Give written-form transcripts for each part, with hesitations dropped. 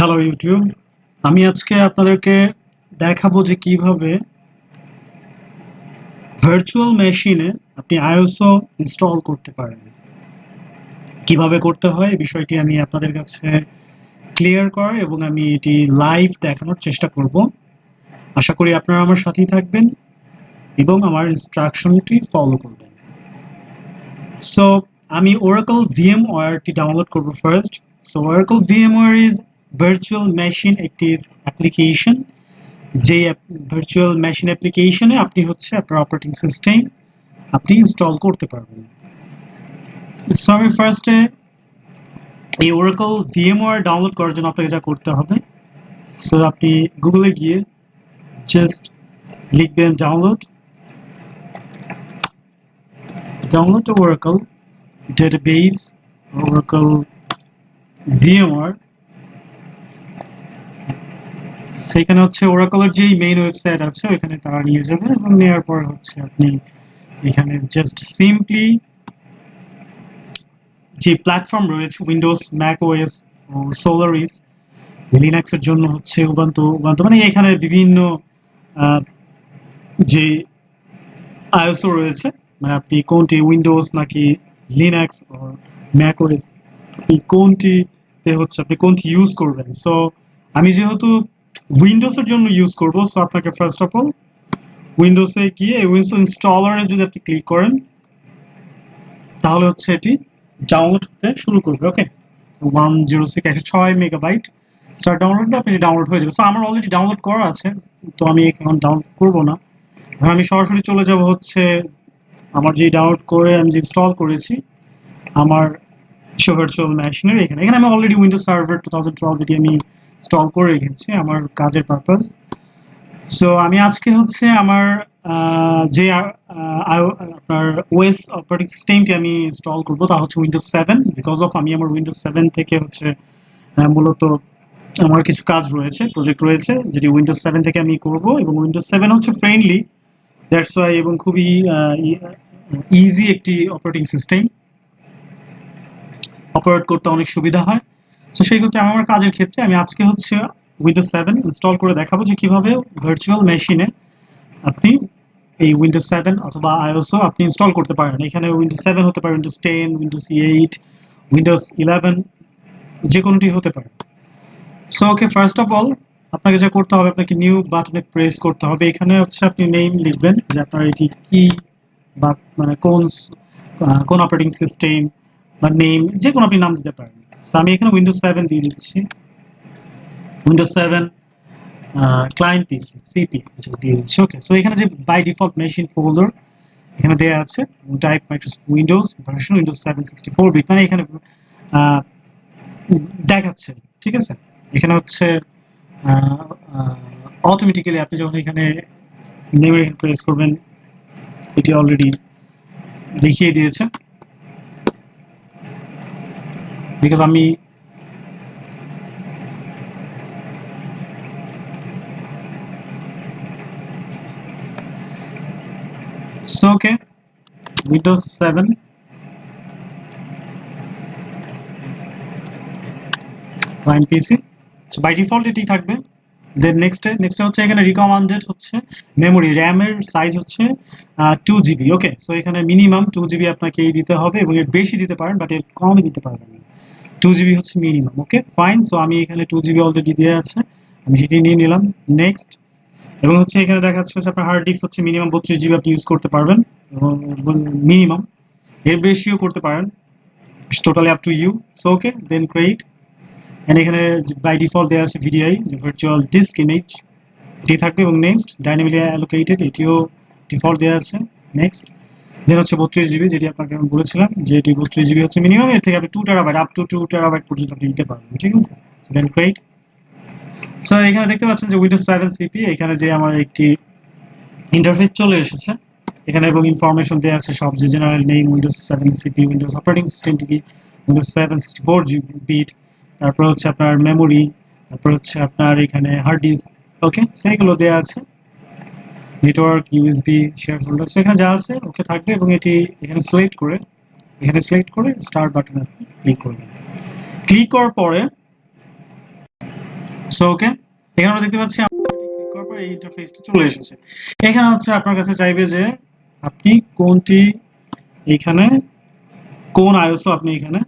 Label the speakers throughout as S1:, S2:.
S1: Hello YouTube, আমি আজকে আপনাদেরকে দেখাবো যে কিভাবে ভার্চুয়াল মেশিনে আপনি আইএসও ইনস্টল করতে পারেন। কিভাবে করতে হয় এই বিষয়টি আমি আপনাদের কাছে ক্লিয়ার করার এবং আমি এটি লাইভ দেখানোর চেষ্টা করব। আশা করি আপনারা আমার সাথেই থাকবেন এবং আমার ইনস্ট্রাকশনটি ফলো করবেন। সো আমি Oracle VMwareটি ডাউনলোড করব first. So Oracle VMware is virtual machine একটি অ্যাপ্লিকেশন, যে ভার্চুয়াল মেশিন অ্যাপ্লিকেশনে আপনি হচ্ছে আপনার অপারেটিং সিস্টেম আপনি ইনস্টল করতে পারবেন। সো আমি ফার্স্টে এই Oracle VMware ডাউনলোড করার জন্য আপনাকে যা করতে হবে, সো আপনি গুগলে গিয়ে জাস্ট লিখবেন download Oracle database Oracle VMware। সেখানে হচ্ছে ওরাকলের যেই মেইন ওয়েবসাইট আছে ওইখানে তারা নিয়ে যাবে এবং নেওয়ার পর হচ্ছে আপনি এখানে জাস্ট সিম্পলি যে প্ল্যাটফর্ম রয়েছে উইন্ডোজ, ম্যাক ওএস ও সোলারিস, লিনাক্সের জন্য হচ্ছে উবান্টু মানে এখানে বিভিন্ন যে আইওএস রয়েছে, মানে আপনি কোনটি উইন্ডোজ নাকি লিনাক্স ও ম্যাক ওএস, আপনি কোনটিতে হচ্ছে আপনি কোনটি ইউজ করবেন। সো আমি যেহেতু উইন্ডোজের জন্য ইউজ করব, সো আপনাকে ফার্স্ট অফ অল উইন্ডোজে গিয়ে উইন্ডোজ ইনস্টলারে যদি আপনি ক্লিক করেন তাহলে হচ্ছে এটি ডাউনলোড হতে শুরু করবে। ওকে, 106 মেগাবাইট স্টার্ট ডাউনলোড দিলে আপনি ডাউনলোড হয়ে যাবে। সো আমার অলরেডি ডাউনলোড করা আছে, তো আমি এখন ডাউনলোড করবো না। আমি সরাসরি চলে যাব হচ্ছে আমার যে ডাউনলোড করে আমি যে ইনস্টল করেছি আমার ভার্চুয়াল মেশিনের এখানে এখানে আমি অলরেডি উইন্ডোজ সার্ভার 2012 এটি আমি ইনস্টল করে রেখেছি আমার কাজের পারপাস। সো আমি আজকে হচ্ছে আমার যে আপনার ওএস অপারেটিং সিস্টেমটি আমি ইনস্টল করবো তা হচ্ছে উইন্ডোজ 7, বিকজ অফ আমি আমার উইন্ডোজ 7 থেকে হচ্ছে মূলত আমার কিছু কাজ রয়েছে, প্রজেক্ট রয়েছে যেটি উইন্ডোজ 7 থেকে আমি করব এবং উইন্ডোজ 7 হচ্ছে ফ্রেন্ডলি, দ্যাটস ওয়াই, এবং খুবই ইজি একটি অপারেটিং সিস্টেম, অপারেট করতে অনেক সুবিধা হয়। তো সেই ক্ষেত্রে আমার কাজের ক্ষেত্রে আমি আজকে হচ্ছে উইন্ডোজ 7 ইনস্টল করে দেখাবো যে কিভাবে ভার্চুয়াল মেশিনে আপনি এই উইন্ডোজ 7 অথবা আইওএসও আপনি ইনস্টল করতে পারেন। এখানে উইন্ডোজ 7 হতে পারে, উইন্ডোজ 10, উইন্ডোজ 8, উইন্ডোজ 11, যে কোনোটি হতে পারে। So okay, first of all আপনাকে যা করতে হবে, আপনাকে নিউ বাটনে প্রেস করতে হবে। এখানে হচ্ছে আপনি নেম লিখবেন যে আপনার এটি কি, বা মানে কোন অপারেটিং সিস্টেম বা নেম যে কোনো আপনি নাম দিতে পারেন। তো আমি এখানে উইন্ডোজ 7 দিয়ে দিচ্ছি, উইন্ডোজ 7 ক্লায়েন্ট পিসি সিপি দিয়ে দিচ্ছি। ওকে, সো এখানে যে বাই ডিফল্ট মেশিন ফোল্ডার এখানে দেওয়া আছে, type Microsoft Windows version Windows 7 64 bit, মানে এখানে দেখাচ্ছে। ঠিক আছে, এখানে হচ্ছে অটোমেটিক্যালি আপনি যখন এখানে নেমে প্রেস করবেন এটি অলরেডি দেখিয়ে দিয়েছে, বিকজ আমি so okay Windows 7 client PC, by default এটি থাকবে। দেন নেক্সট হচ্ছে এখানে রিকমান্ডেড হচ্ছে মেমোরি র্যামের সাইজ হচ্ছে 2 GB। ওকে, সো এখানে মিনিমাম 2 GB আপনাকে দিতে হবে এবং এর বেশি দিতে পারেন, বাট এর কমই দিতে পারবেন না। 2 GB হচ্ছে মিনিমাম। ওকে ফাইন, সো আমি এখানে 2 GB অলরেডি দেওয়া আছে, আমি সেটি নিয়ে নিলাম। নেক্সট, এবং হচ্ছে এখানে দেখাচ্ছে হচ্ছে আপনার হার্ড ডিস্ক হচ্ছে মিনিমাম 32 GB আপনি ইউজ করতে পারবেন এবং মিনিমাম, এর বেশিও করতে পারেন, totally up to you. So okay, then create, and এখানে বাই ডিফল্ট দেওয়া আছে ভিডিআই ভার্চুয়াল ডিস্ক ইমেজ, এটি থাকবে। এবং নেক্সট ডাইনামিকলি অ্যালোকেটেড, এটিও ডিফল্ট দেওয়া আছে। নেক্সট, দেন হচ্ছে 32 GB, যেটি আপনাকে আমি বলেছিলাম যে এটি 32 GB হচ্ছে মিনিমাম, এর থেকে আপনি 2 TB আপ টু 2 TB পর্যন্ত আপনি নিতে পারবেন। ঠিক আছে, দেন ক্রিয়েট। সো এখানে দেখতে পাচ্ছেন যে উইন্ডোজ 7 সিপি, এখানে যে আমার একটি ইন্টারফেস চলে এসেছে এখানে, এবং ইনফরমেশন দেওয়া আছে সব, যে general name Windows 7 CP, Windows operating সিস্টেমটি কি উইন্ডোজ 7 64 বিট, তারপর হচ্ছে আপনার মেমোরি, তারপর হচ্ছে আপনার এখানে হার্ড ডিস্ক। ওকে, সেইগুলো দেওয়া আছে, নেটওয়ার্ক, ইউএসবি, শেয়ার ফোল্ডার, সেখানে যা আছে ওকে থাকবে। এবং এটি এখানে সিলেক্ট করে স্টার্ট বাটনে আপনি ক্লিক করবেন। ক্লিক করার পরে সো ওকে, এখানে আমরা দেখতে পাচ্ছি ক্লিক করার পর এই ইন্টারফেসটা চলে এসেছে। এখানে হচ্ছে আপনার কাছে চাইবে যে আপনি কোনটি এখানে কোন আইওএস আপনি এখানে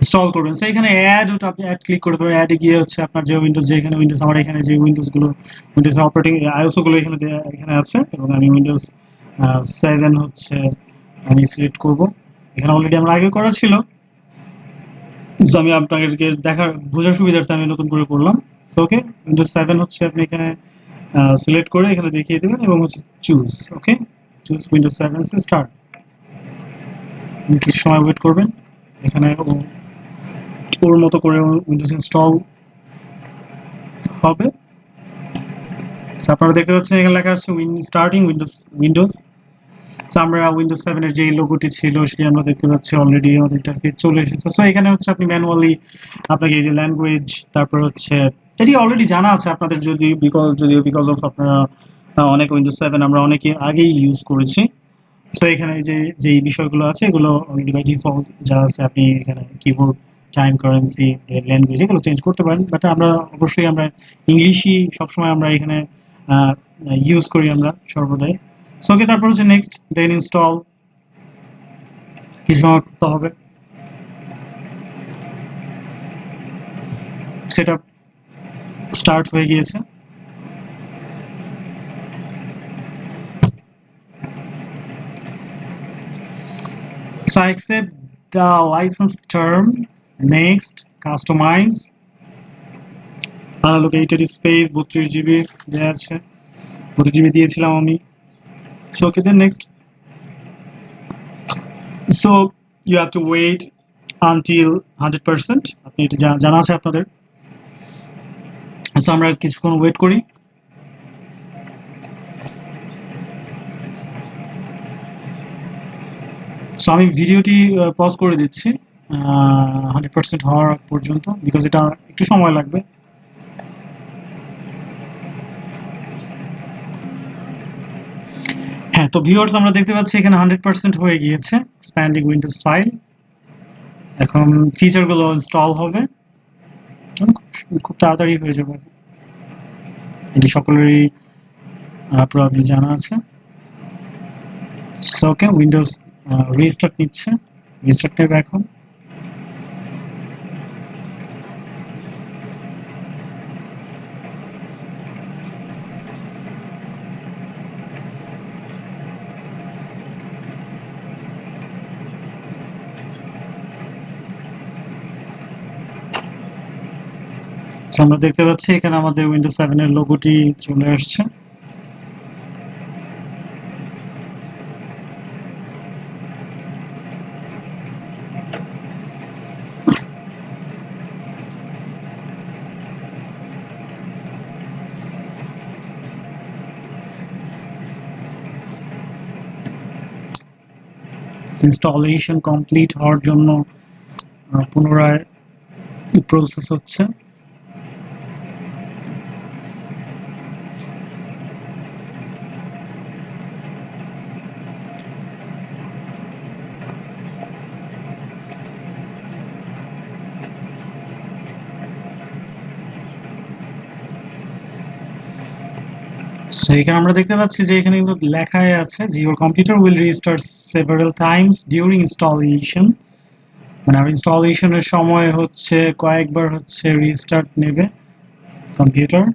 S1: ইনস্টল করবেন। সো এখানে অ্যাড ওটা আপনি অ্যাড ক্লিক করতে পারেন। অ্যাডে গিয়ে হচ্ছে আপনার যে উইন্ডোজ, যেখানে উইন্ডোজ আমার এখানে যে উইন্ডোজগুলো, উইন্ডোজ অপারেটিং আইওএস গুলো এখানে এখানে আছে, এবং আমি উইন্ডোজ 7 হচ্ছে আমি সিলেক্ট করব। এখানে অলরেডি আমার আগে করা ছিল, সো আমি আপনাদেরকে দেখার বোঝার সুবিধার্থে আমি নতুন করে করলাম। সো ওকে, উইন্ডোজ 7 হচ্ছে আপনি এখানে সিলেক্ট করে এখানে দেখিয়ে দেবেন এবং হচ্ছে চুজ। ওকে, চুজ উইন্ডোজ 7 স্টার্ট। কিছু সময় ওয়েট করবেন, এখানে ওর মতো করে উইন্ডোজ ইনস্টল হবে। আপনারা দেখতে পাচ্ছেন এখানে লেখা আছে স্টার্টিং উইন্ডোজ। সো আমরা উইন্ডোজ 7 এর যে লোগোটি ছিল সেটি আমরা দেখতে পাচ্ছি অলরেডি আমাদের ইন্টারফেস চলে এসেছে। সো এখানে হচ্ছে আপনি ম্যানুয়ালি আপনাকে এই যে ল্যাঙ্গুয়েজ, তারপর হচ্ছে এটি অলরেডি জানা আছে আপনাদের, বিকজ অফ আপনারা অনেক উইন্ডোজ 7 আমরা অনেকে আগেই ইউজ করেছি। সো এখানে যে বিষয়গুলো আছে এগুলো অলরেডি বাই ডিফল্ট যা আছে, আপনি এখানে কিবোর্ড, টাইম, কারেন্সি, ল্যাঙ্গুয়েজ এগুলো চেঞ্জ করতে পারেন, বাট আমরা অবশ্যই আমরা ইংলিশই সবসময় আমরা এখানে ইউজ করি আমরা সর্বদাই। সো ওকে, তারপর হচ্ছে নেক্সট, দেন ইনস্টল, কিছু সময় করতে হবে। সেটা স্টার্ট হয়ে গিয়েছে। So I accept the license term. Next, customize. Unallocated space 32 GB দেওয়া আছে, 32 জিবি দিয়েছিলাম আমি। So okay, then next. So you have to wait until 100%. আপনি এটা জানা আছে আপনাদের। So আমরা কিছুক্ষণ ওয়েট করি। সো আমি ভিডিওটি পজ করে দিচ্ছি 100% হওয়ার পর্যন্ত, বিকজ এটা একটু সময় লাগবে। হ্যাঁ, তো ভিউয়ার্স আমরা দেখতে পাচ্ছি এখানে 100% হয়ে গিয়েছে এক্সপ্যান্ডিং উইন্ডোজ ফাইল। এখন ফিচারগুলো ইনস্টল হবে, খুব তাড়াতাড়ি হয়ে যাবে, এটি সকলেরই প্রবাবলি জানা আছে। সো ওকে, উইন্ডোজ রিস্টার্ট নিচ্ছে, রিস্টার্ট নেবে এখন। সো আমরা দেখতে পাচ্ছি এখানে আমাদের উইন্ডোজ 7 এর লোগোটি চলে আসছে। ইনস্টলেশন কমপ্লিট হওয়ার জন্য পুনরায় প্রসেস হচ্ছে। সো এখানে আমরা দেখতে পাচ্ছি যে এখানে কিন্তু লেখাই আছে যে your computer will restart several Times during installation, মানে ইনস্টলেশনের সময় হচ্ছে কয়েকবার হচ্ছে রিস্টার্ট নেবে কম্পিউটার।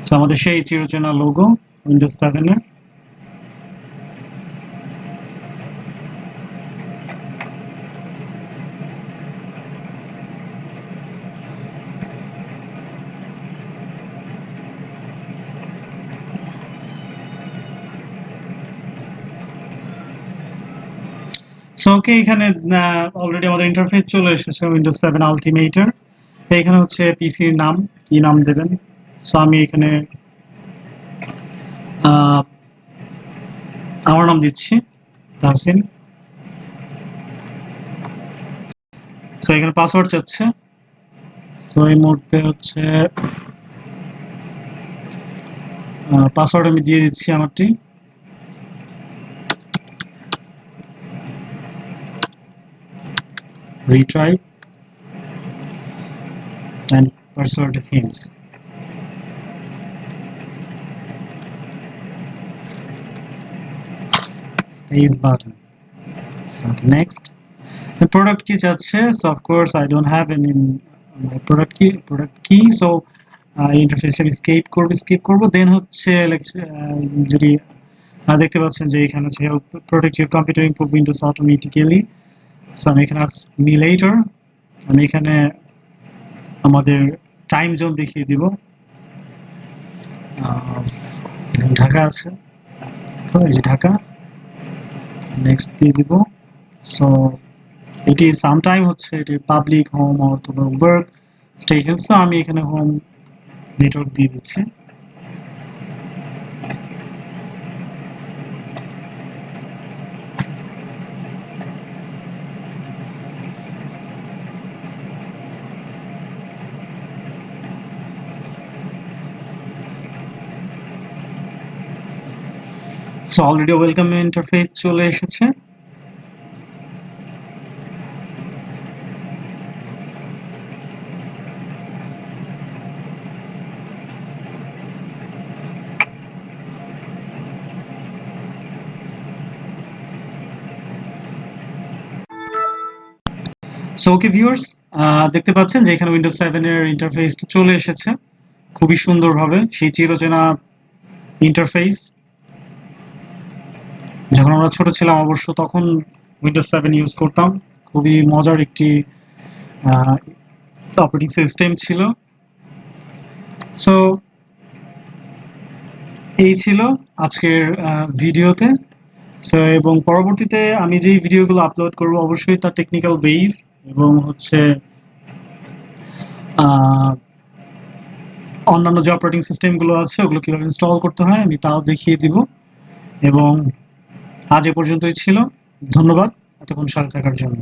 S1: সো আমাদের সেই চিরচেনা লোগো উইন্ডোজ 7 এর। সো ওকে, এখানে অলরেডি আমাদের ইন্টারফেস চলে এসেছে উইন্ডোজ 7 আলটিমেটের। এখানে হচ্ছে পিসির নাম, কি নাম দেবেন। সো আমি এখানে আমার নাম দিচ্ছি তাহসিন। সো এখানে পাসওয়ার্ড চাচ্ছে, সো এই মুহূর্তে হচ্ছে পাসওয়ার্ড আমি দিয়ে দিচ্ছি আমারটি। Retry and password hints. Space button. Okay, next. The product key চাচ্ছে, so of course I don't have any my product key, so ইন্টারফেসটাকে স্কিপ করব। দেন হচ্ছে যদি দেখতে পাচ্ছেন যে এখানে হচ্ছে help protect your computer improve Windows automatically, so আমি এখানে me later, আমি এখানে আমাদের টাইম জোন দেখিয়ে দিব। ঢাকা আছে, তো এই যে ঢাকা, নেক্সট দিয়ে দিব। সো এটি সামটাইম হচ্ছে এটি পাবলিক হোম অথবা ওয়ার্ক স্টেশন, সো আমি এখানে হোম নেটওয়ার্ক দিয়ে দিচ্ছি। সো অলরেডি ওয়েলকাম ইন্টারফেস চলে এসেছে। সো ওকে ভিউয়ার্স, দেখতে পাচ্ছেন যে এখানে উইন্ডোজ 7 এর ইন্টারফেসটা চলে এসেছে খুবই সুন্দরভাবে, সেই চিরচেনা ইন্টারফেস। যখন আমরা ছোট ছিলাম অবশ্য তখন উইন্ডোজ 7 ইউজ করতাম, খুবই মজার একটি অপারেটিং সিস্টেম ছিল। সো এই ছিল আজকের ভিডিওতে। সো এবং পরবর্তীতে আমি যেই ভিডিওগুলো আপলোড করব অবশ্যই তার টেকনিক্যাল বেস এবং হচ্ছে অন্যান্য যে অপারেটিং সিস্টেমগুলো আছে ওগুলো কীভাবে ইনস্টল করতে হয় আমি তাও দেখিয়ে দিব। এবং আজ এ পর্যন্তই ছিল, ধন্যবাদ এতক্ষণ সাথে থাকার জন্য।